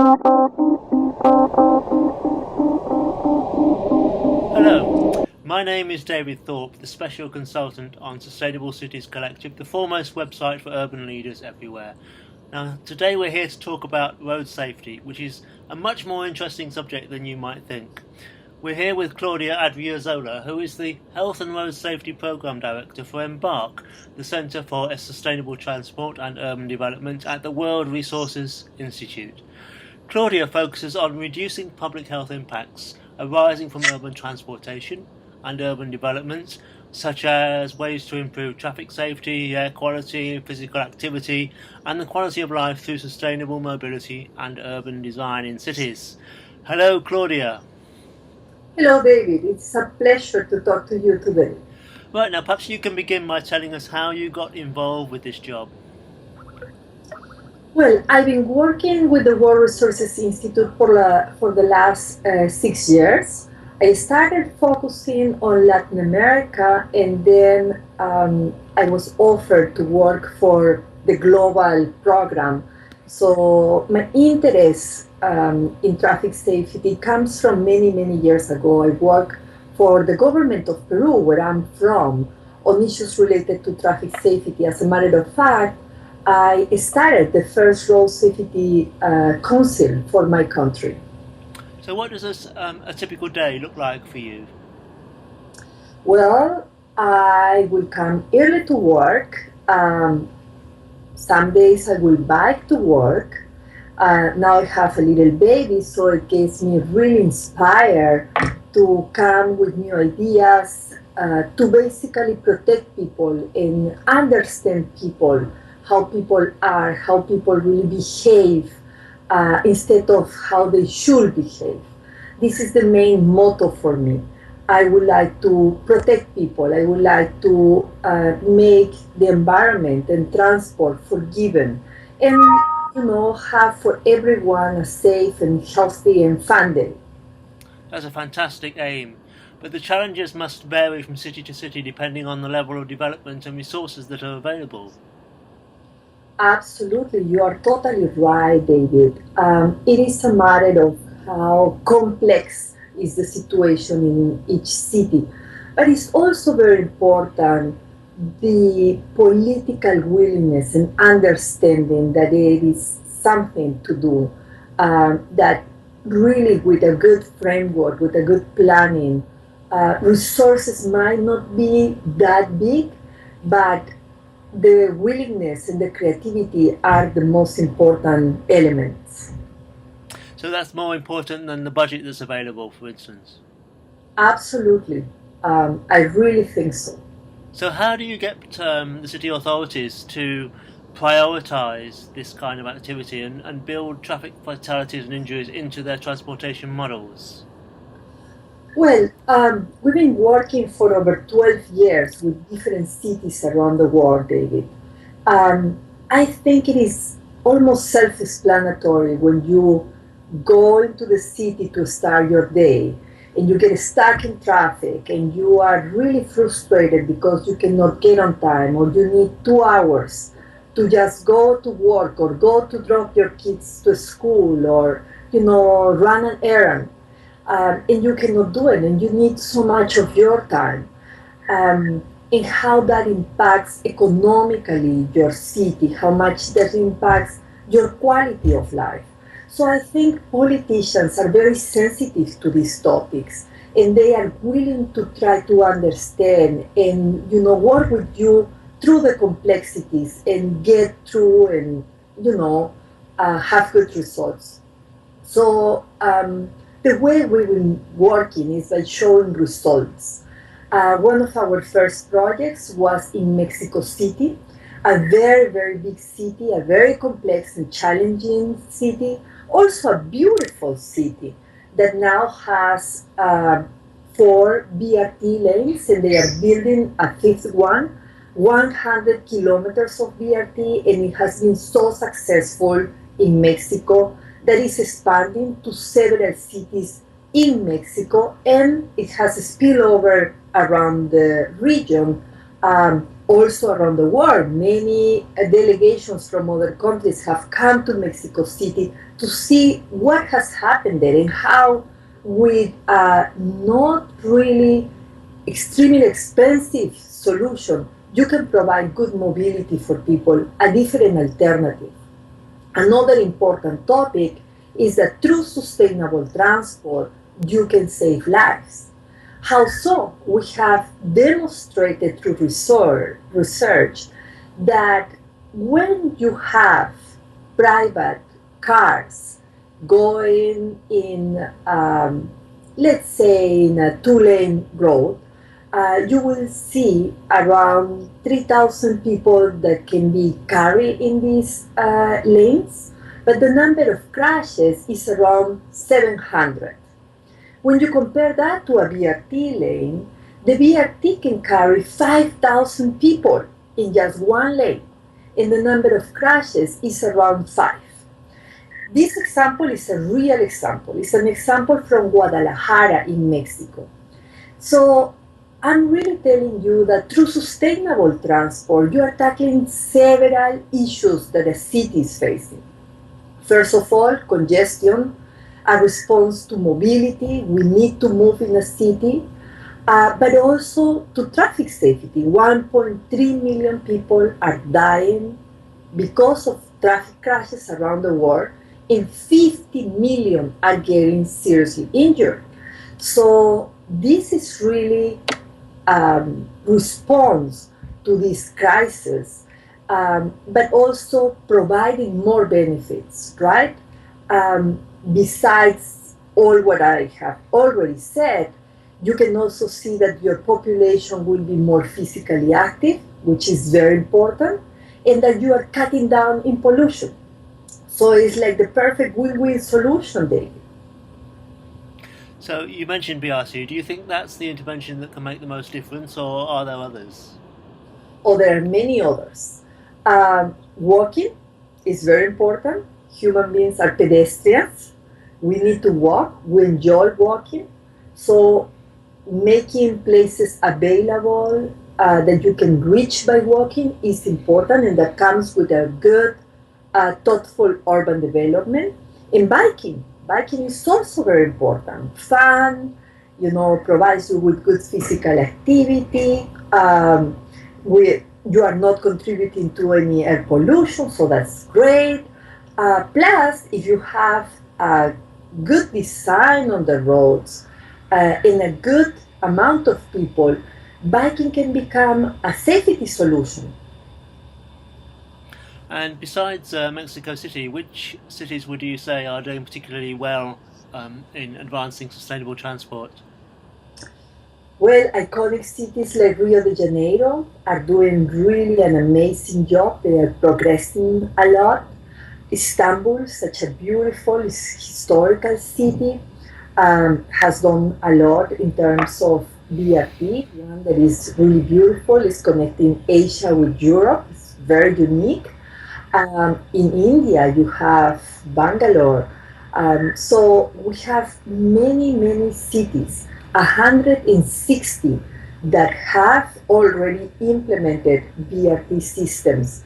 Hello, my name is David Thorpe, the Special Consultant on Sustainable Cities Collective, the foremost website for urban leaders everywhere. Now, today we're here to talk about road safety, which is a much more interesting subject than you might think. We're here with Claudia Adriazola, who is the Health and Road Safety Programme Director for EMBARK, the Centre for Sustainable Transport and Urban Development at the World Resources Institute. Claudia focuses on reducing public health impacts arising from urban transportation and urban development, such as ways to improve traffic safety, air quality, physical activity, and the quality of life through sustainable mobility and urban design in cities. Hello, Claudia. Hello, David. It's a pleasure to talk to you today. Right, now perhaps you can begin by telling us how you got involved with this job. Well, I've been working with the World Resources Institute for the last 6 years. I started focusing on Latin America, and then I was offered to work for the global program. So my interest in traffic safety comes from many, many years ago. I worked for the government of Peru, where I'm from, on issues related to traffic safety. As a matter of fact, I started the first road safety council for my country. So what does a typical day look like for you? Well, I will come early to work. Some days I will bike to work. Now I have a little baby, so it gets me really inspired to come with new ideas, to basically protect people and understand people, how people are, how people really behave, instead of how they should behave. This is the main motto for me. I would like to protect people. I would like to make the environment and transport forgiving, and have for everyone a safe and healthy and fun day. That's a fantastic aim, but the challenges must vary from city to city depending on the level of development and resources that are available. Absolutely, you are totally right, David. It is a matter of how complex is the situation in each city, but it's also very important the political willingness and understanding that it is something to do, that really with a good framework, with a good planning, resources might not be that big, but the willingness and the creativity are the most important elements. So that's more important than the budget that's available, for instance? Absolutely. I really think so. So how do you get the city authorities to prioritise this kind of activity and build traffic fatalities and injuries into their transportation models? Well, we've been working for over 12 years with different cities around the world, David. I think it is almost self-explanatory when you go into the city to start your day and you get stuck in traffic and you are really frustrated because you cannot get on time, or you need 2 hours to just go to work or go to drop your kids to school, or run an errand. And you cannot do it, and you need so much of your time, and how that impacts economically your city, how much that impacts your quality of life. So I think politicians are very sensitive to these topics, and they are willing to try to understand and work with you through the complexities and get through and have good results. So the way we've been working is by showing results. One of our first projects was in Mexico City, a very, very big city, a very complex and challenging city, also a beautiful city that now has 4 BRT lanes, and they are building a fifth one, 100 kilometers of BRT, and it has been so successful in Mexico that is expanding to several cities in Mexico, and it has a spillover around the region Also around the world, many delegations from other countries have come to Mexico City to see what has happened there and how, with not really extremely expensive solution, you can provide good mobility for people, a different alternative. Another important topic is that through sustainable transport, you can save lives. How so? We have demonstrated through research that when you have private cars going in, let's say, in a two-lane road, you will see around 3,000 people that can be carried in these lanes, but the number of crashes is around 700. When you compare that to a BRT lane, the BRT can carry 5,000 people in just one lane, and the number of crashes is around 5. This example is a real example. It's an example from Guadalajara in Mexico. So I'm really telling you that through sustainable transport, you are tackling several issues that a city is facing. First of all, congestion, a response to mobility. We need to move in a city, but also to traffic safety. 1.3 million people are dying because of traffic crashes around the world, and 50 million are getting seriously injured. So this is really response to this crisis, but also providing more benefits, right? Besides all what I have already said, you can also see that your population will be more physically active, which is very important, and that you are cutting down in pollution. So it's like the perfect win-win solution, David. So you mentioned BRT. Do you think that's the intervention that can make the most difference, or are there others? Or there are many others. Walking is very important. Human beings are pedestrians. We need to walk. We enjoy walking. So making places available that you can reach by walking is important, and that comes with a good, thoughtful urban development. And biking is also very important. Fun, provides you with good physical activity. You are not contributing to any air pollution, so that's great. Plus, if you have a good design on the roads and a good amount of people, biking can become a safety solution. And besides Mexico City, which cities would you say are doing particularly well in advancing sustainable transport? Well, iconic cities like Rio de Janeiro are doing really an amazing job. They are progressing a lot. Istanbul, such a beautiful historical city, has done a lot in terms of BRT. One that is really beautiful is connecting Asia with Europe. It's very unique. In India, you have Bangalore. So we have many, many cities, 160 that have already implemented BRT systems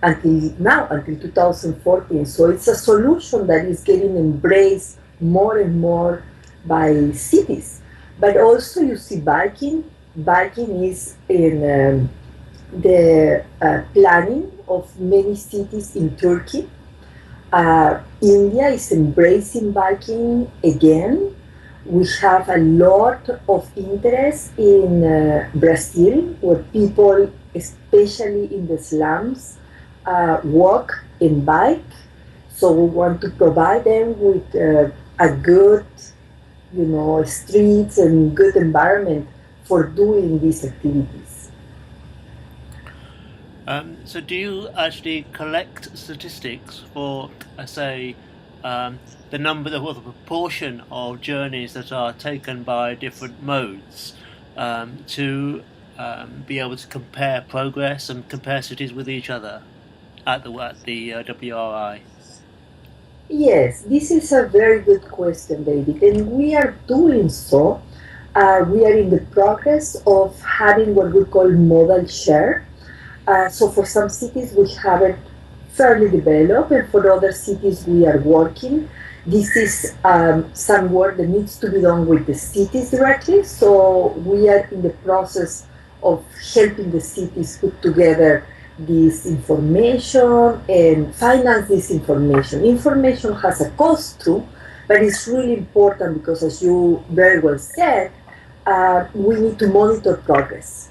until now, until 2014. So it's a solution that is getting embraced more and more by cities. But also you see biking. Biking is in the planning of many cities in Turkey. India is embracing biking again. We have a lot of interest in Brazil, where people, especially in the slums, walk and bike. So we want to provide them with a good, streets and good environment for doing these activities. So do you actually collect statistics for, say, the number, the proportion of journeys that are taken by different modes to be able to compare progress and compare cities with each other at the WRI? Yes, this is a very good question, David, and we are doing so. We are in the progress of having what we call modal share. So for some cities we have it fairly developed, and for other cities we are working. This is some work that needs to be done with the cities directly. So we are in the process of helping the cities put together this information and finance this information. Information has a cost too, but it's really important because, as you very well said, we need to monitor progress.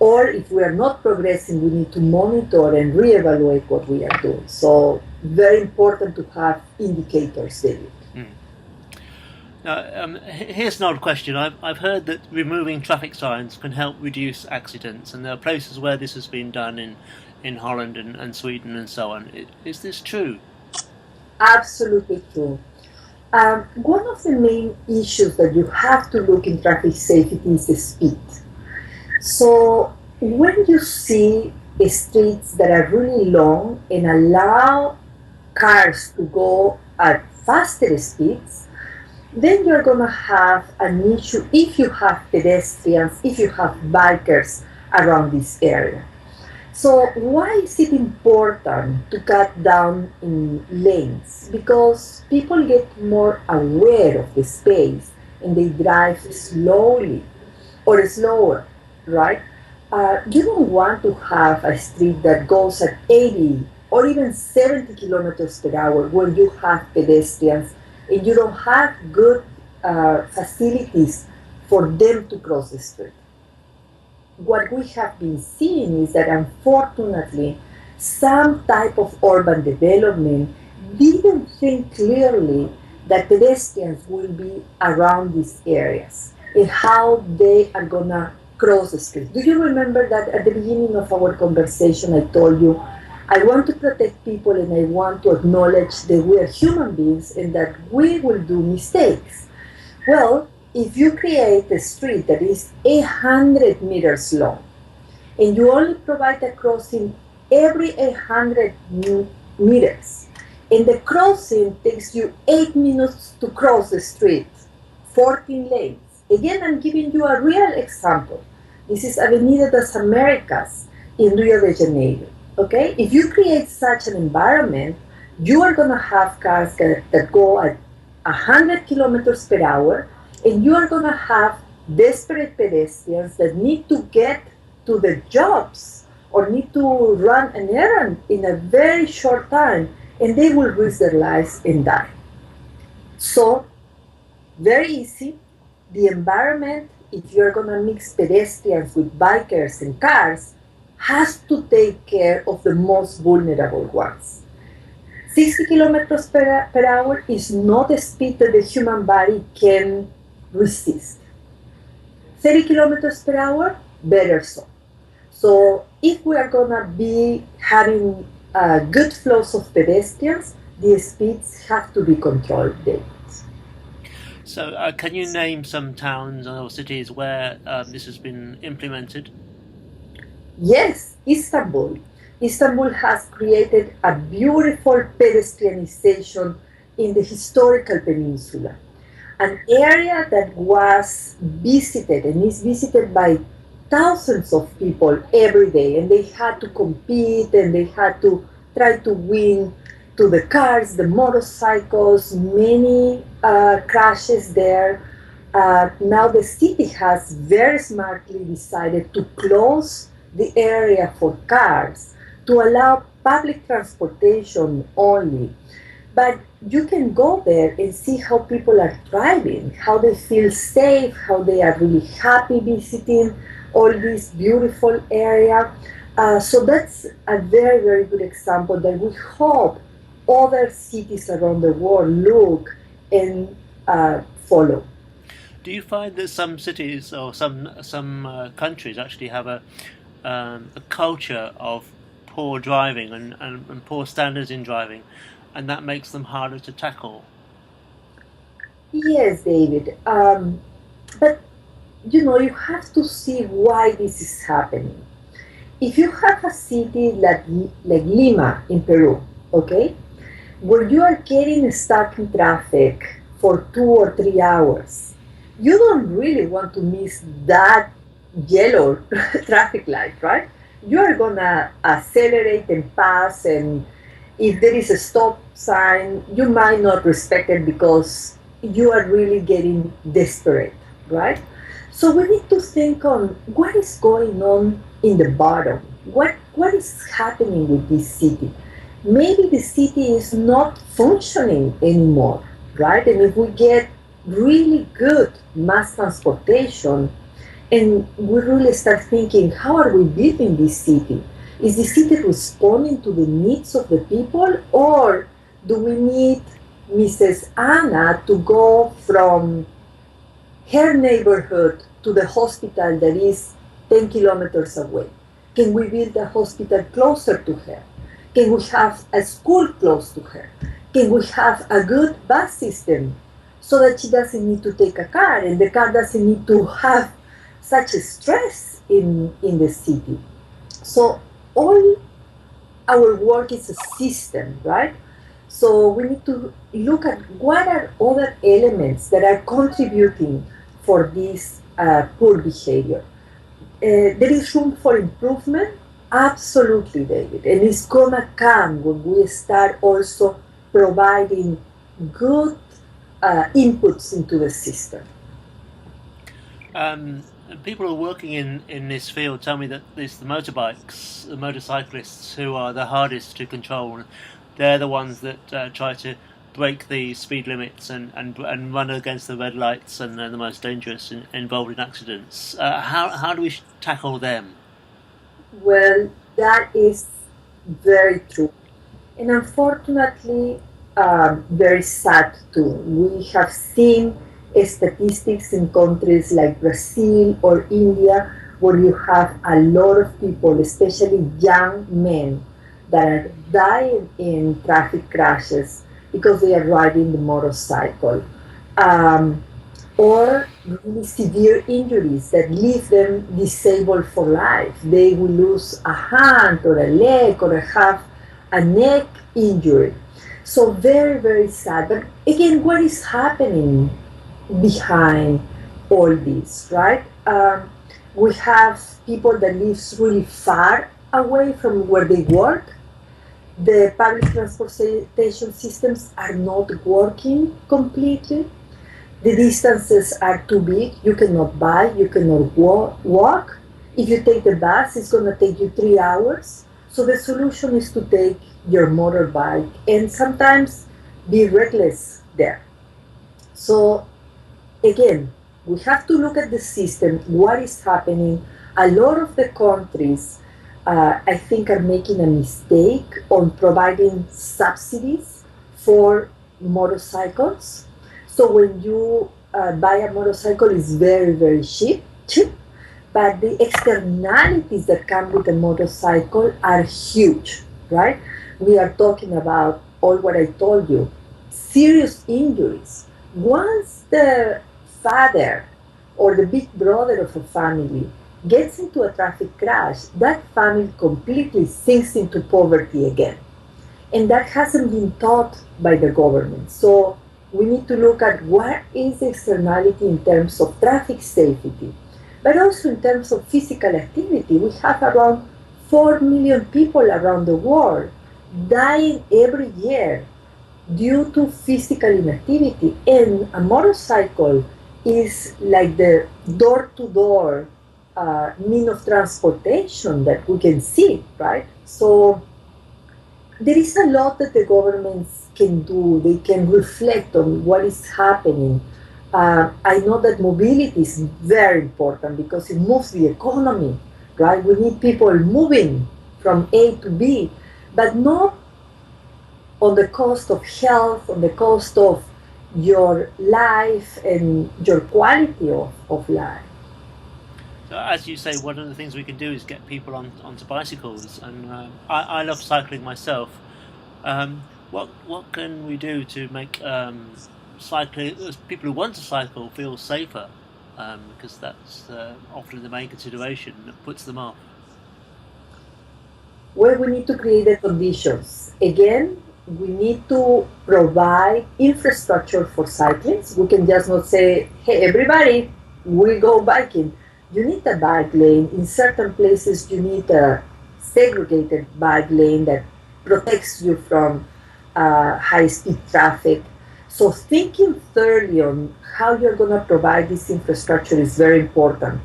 Or if we are not progressing, we need to monitor and reevaluate what we are doing. So very important to have indicators, David. Now, here's an odd question. I've heard that removing traffic signs can help reduce accidents, and there are places where this has been done in Holland and Sweden and so on. Is this true? Absolutely true. One of the main issues that you have to look in traffic safety is the speed. So when you see streets that are really long and allow cars to go at faster speeds, then you're going to have an issue if you have pedestrians, if you have bikers around this area. So why is it important to cut down in lanes? Because people get more aware of the space and they drive slowly or slower, right? You don't want to have a street that goes at 80 or even 70 kilometers per hour where you have pedestrians and you don't have good facilities for them to cross the street. What we have been seeing is that unfortunately some type of urban development didn't think clearly that pedestrians will be around these areas and how they are going to cross the street. Do you remember that at the beginning of our conversation I told you I want to protect people and I want to acknowledge that we are human beings and that we will do mistakes? Well, if you create a street that is 100 meters long and you only provide a crossing every 100 meters and the crossing takes you 8 minutes to cross the street, 14 lanes. Again, I'm giving you a real example. This is Avenida das Americas in Rio de Janeiro. Okay? If you create such an environment, you are going to have cars that go at 100 kilometers per hour, and you are going to have desperate pedestrians that need to get to their jobs or need to run an errand in a very short time, and they will risk their lives and die. So, very easy. The environment, if you're going to mix pedestrians with bikers and cars, has to take care of the most vulnerable ones. 60 kilometers per hour is not a speed that the human body can resist. 30 kilometers per hour, better so. So if we are going to be having good flows of pedestrians, the speeds have to be controlled. So can you name some towns or cities where this has been implemented? Yes, Istanbul. Istanbul has created a beautiful pedestrianization in the historical peninsula. An area that was visited and is visited by thousands of people every day, and they had to compete and they had to try to win to the cars, the motorcycles, many crashes there. Now the city has very smartly decided to close the area for cars to allow public transportation only. But you can go there and see how people are driving, how they feel safe, how they are really happy visiting all this beautiful area. So that's a very, very good example that we hope other cities around the world look and follow. Do you find that some cities or some countries actually have a culture of poor driving and poor standards in driving, and that makes them harder to tackle? Yes, David. But you have to see why this is happening. If you have a city like Lima in Peru, okay, where you are getting stuck in traffic for 2 or 3 hours, you don't really want to miss that yellow traffic light, right? You are gonna accelerate and pass, and if there is a stop sign, you might not respect it because you are really getting desperate, right? So we need to think on what is going on in the bottom. What is happening with this city? Maybe the city is not functioning anymore, right? And if we get really good mass transportation, and we really start thinking, how are we building this city? Is the city responding to the needs of the people, or do we need Mrs. Anna to go from her neighborhood to the hospital that is 10 kilometers away? Can we build a hospital closer to her? Can we have a school close to her? Can we have a good bus system so that she doesn't need to take a car and the car doesn't need to have such a stress in the city? So all our work is a system, right? So we need to look at what are other elements that are contributing for this poor behavior. There is room for improvement, absolutely, David, and it's gonna come when we start also providing good inputs into the system. People who are working in this field tell me that it's the motorbikes, the motorcyclists, who are the hardest to control. They're the ones that try to break the speed limits and run against the red lights, and are the most dangerous involved in accidents. How do we tackle them? Well, that is very true. And unfortunately, very sad too. We have seen statistics in countries like Brazil or India where you have a lot of people, especially young men, that are dying in traffic crashes because they are riding the motorcycle. Um, or really severe injuries that leave them disabled for life. They will lose a hand or a leg or have a neck injury. So very, very sad. But again, what is happening behind all this, right? We have people that live really far away from where they work. The public transportation systems are not working completely. The distances are too big. You cannot bike, you cannot walk. If you take the bus, it's going to take you 3 hours. So the solution is to take your motorbike and sometimes be reckless there. So again, we have to look at the system, what is happening. A lot of the countries, I think, are making a mistake on providing subsidies for motorcycles. So when you buy a motorcycle, it's very, very cheap, but the externalities that come with a motorcycle are huge, right? We are talking about all what I told you, serious injuries. Once the father or the big brother of a family gets into a traffic crash, that family completely sinks into poverty again. And that hasn't been taught by the government. So we need to look at what is the externality in terms of traffic safety, but also in terms of physical activity. We have around 4 million people around the world dying every year due to physical inactivity. And a motorcycle is like the door-to-door mean of transportation that we can see, right? So there is a lot that the governments can do. They can reflect on what is happening. I know that mobility is very important because it moves the economy, right? We need people moving from A to B, but not on the cost of health, on the cost of your life and your quality of life. So, as you say, one of the things we can do is get people onto bicycles, and I love cycling myself. What can we do to make cycling people who want to cycle feel safer? Because that's often the main consideration that puts them off. Well, we need to create the conditions. Again, we need to provide infrastructure for cyclists. We can just not say, hey, everybody, we go biking. You need a bike lane. In certain places, you need a segregated bike lane that protects you from high-speed traffic. So thinking thoroughly on how you're going to provide this infrastructure is very important.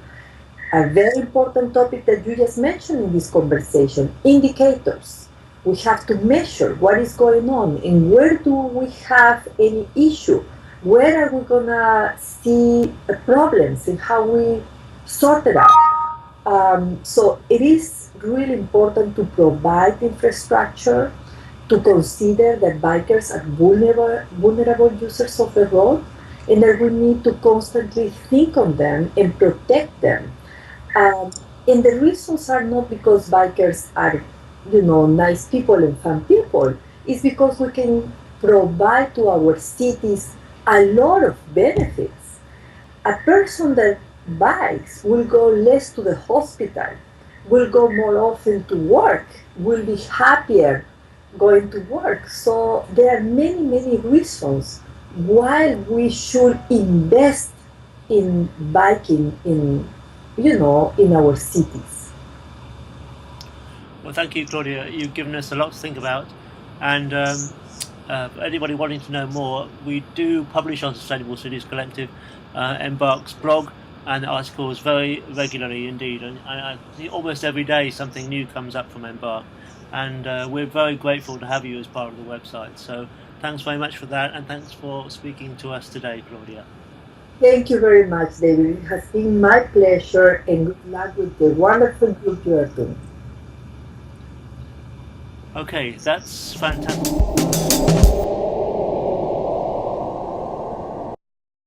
A very important topic that you just mentioned in this conversation, indicators. We have to measure what is going on and where do we have any issue. Where are we going to see problems and how we sort it out. So it is really important to provide infrastructure, to consider that bikers are vulnerable users of the road, and that we need to constantly think on them and protect them. And the reasons are not because bikers are, nice people and fun people. It's because we can provide to our cities a lot of benefits. A person that bikes will go less to the hospital, will go more often to work, will be happier going to work. So there are many, many reasons why we should invest in biking in our cities. Well, thank you, Claudia. You've given us a lot to think about. And for anybody wanting to know more, we do publish on Sustainable Cities Collective Embark's blog and articles very regularly indeed. And I think almost every day something new comes up from Embark. And we're very grateful to have you as part of the website. So thanks very much for that, and thanks for speaking to us today, Claudia. Thank you very much, David. It has been my pleasure, and good luck with the wonderful group you are doing. Okay, that's fantastic.